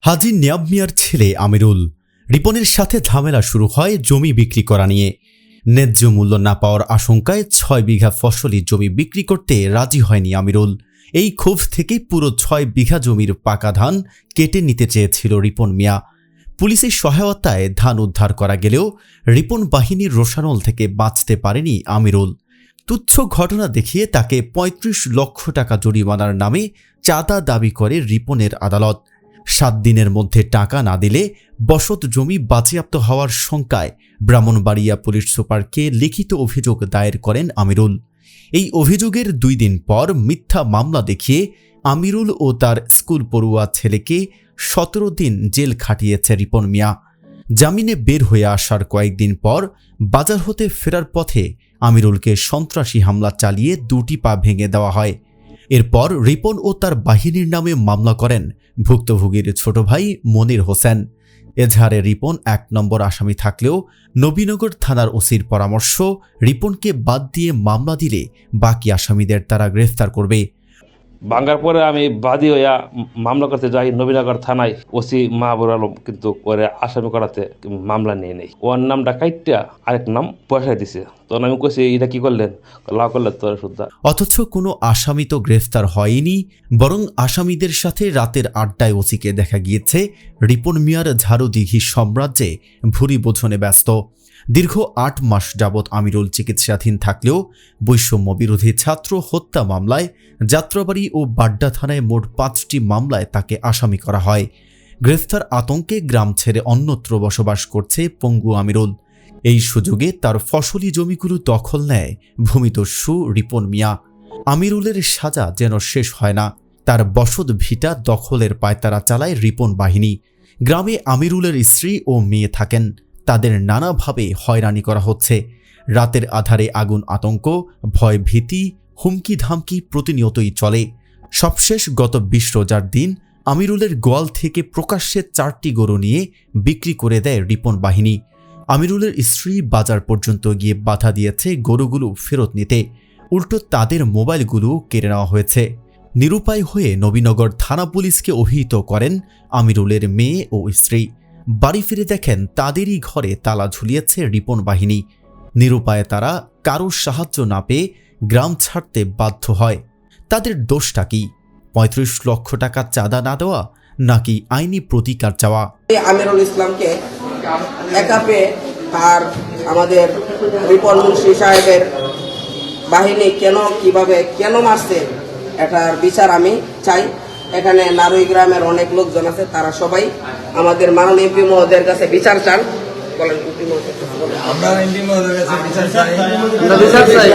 হাজী নিয়াব মিয়ার ছেলে আমিরুল রিপনের সাথে ঝামেলা শুরু হয় জমি বিক্রি করা নিয়ে। ন্যায্য মূল্য না পাওয়ার আশঙ্কায় ৬ বিঘা ফসলি জমি বিক্রি করতে রাজি হয়নি আমিরুল। এই ক্ষোভ থেকে পুরো ৬ বিঘা জমির পাকা ধান কেটে নিতে চেয়েছিল রিপন মিয়া। পুলিশের সহায়তায় ধান উদ্ধার করা গেলেও রিপন বাহিনীর রোষানল থেকে বাঁচতে পারেনি আমিরুল। তুচ্ছ ঘটনা দেখিয়ে তাকে ৩৫ লক্ষ টাকা জরিমানার নামে চাঁদা দাবি করে রিপনের আদালত। ৭ দিনের মধ্যে টাকা না দিলে বসত জমি বাজেয়াপ্ত হওয়ার শঙ্কায় ব্রাহ্মণবাড়িয়া পুলিশ সুপারকে লিখিত অভিযোগ দায়ের করেন আমিরুল। এই অভিযোগের ২ দিন পর মিথ্যা মামলা দেখিয়ে আমিরুল ও তার স্কুল পড়ুয়া ছেলেকে ১৭ দিন জেল খাটিয়েছে রিপন মিয়া। জামিনে বের হয়ে আসার কয়েকদিন পর বাজার হতে ফেরার পথে আমিরুলকে সন্ত্রাসী হামলা চালিয়ে ২টি পা ভেঙে দেওয়া হয়। এরপর রিপন ও তার বাহিনীর নামে মামলা করেন ভুক্তভোগীর ছোট ভাই মনির হোসেন। এজাহারে রিপন ১ নম্বর আসামি থাকলেও নবীনগর থানার ওসির পরামর্শ, রিপনকে বাদ দিয়ে মামলা দিলে বাকি আসামিদের তারা গ্রেফতার করবে। ভাঙ্গার পরে আমি বাদী হইয়া মামলা করতে যাই নবীনগর থানায়। ওসি মাহবুর আলম কিন্তু করে আসামি করাতে মামলা নিয়ে নেই। ওর নামটা কাইটটা আরেক নাম পয়সা দিছে। তখন আমি কইছি এটা কি করলেন? লা করলে তোর শুদ্ধা। অথচ কোনো আসামি তো গ্রেফতার হয়নি, বরং আসামিদের সাথে রাতের আড্ডায় ওসিকে দেখা গিয়েছে রিপন মিয়ার ঝাড়ুদিঘি সাম্রাজ্যে ভুরি বোঝনে ব্যস্ত। দীর্ঘ ৮ মাস যাবৎ আমিরুল চিকিৎসাধীন থাকলেও বৈষম্য বিরোধী ছাত্র হত্যা মামলায়, যাত্রাবাড়ি ও বাড্ডা থানায় মোট ৫টি মামলায় তাকে আসামি করা হয়। গ্রেফতার আতঙ্কে গ্রাম ছেড়ে অন্যত্র বসবাস করছে পঙ্গু আমিরুল। এই সুযোগে তার ফসলি জমিগুলো দখল নেয় ভূমিদস্যু রিপন মিয়া। আমিরুলের সাজা যেন শেষ হয় না। তার বসত ভিটা দখলের পায়তারা চালায় রিপন বাহিনী। গ্রামে আমিরুলের স্ত্রী ও মেয়ে থাকেন, তাদের নানাভাবে হয়রানি করা হচ্ছে। রাতের আধারে আগুন, আতঙ্ক, ভয়, ভীতি, হুমকি ধামকি প্রতিনিয়তই চলে। সবশেষ গত ২০ রোজার দিন আমিরুলের গোয়াল থেকে প্রকাশ্যে ৪টি গরু নিয়ে বিক্রি করে দেয় রিপন বাহিনী। আমিরুলের স্ত্রী বাজার পর্যন্ত গিয়ে বাধা দিয়েছে গরুগুলো ফেরত নিতে, উল্টো তাদের মোবাইলগুলো কেড়ে নেওয়া হয়েছে। নিরুপায় হয়ে নবীনগর থানা পুলিশকে অভিহিত করেন আমিরুলের মেয়ে ও স্ত্রী। বাড়ি ফিরে দেখেন তাদেরই ঘরে তালা ঝুলিয়েছে রিপন বাহিনী। নিরুপায়ে তারা কারোর সাহায্য না পেয়ে গ্রাম ছাড়তে বাধ্য হয়। তাদের দোষটা কি? ৩৫ লক্ষ টাকা চাঁদা না দেওয়া, নাকি আইনি প্রতিকার চাওয়া? আমিরুল ইসলামকে একা পেয়ে আর আমাদের রিপন মুন্সি সাহেবের বাহিনী কেন মারছে এটার বিচার আমি চাই। এখানে নারুই গ্রামের অনেক লোকজন আছে, তারা সবাই আমাদের মাননীয় এমপি মহোদয়ের কাছে বিচার চান। বলেন এমপি মহোদয়। আমরা এমপি মহোদয়ের কাছে বিচার চাই। বিচার চাই।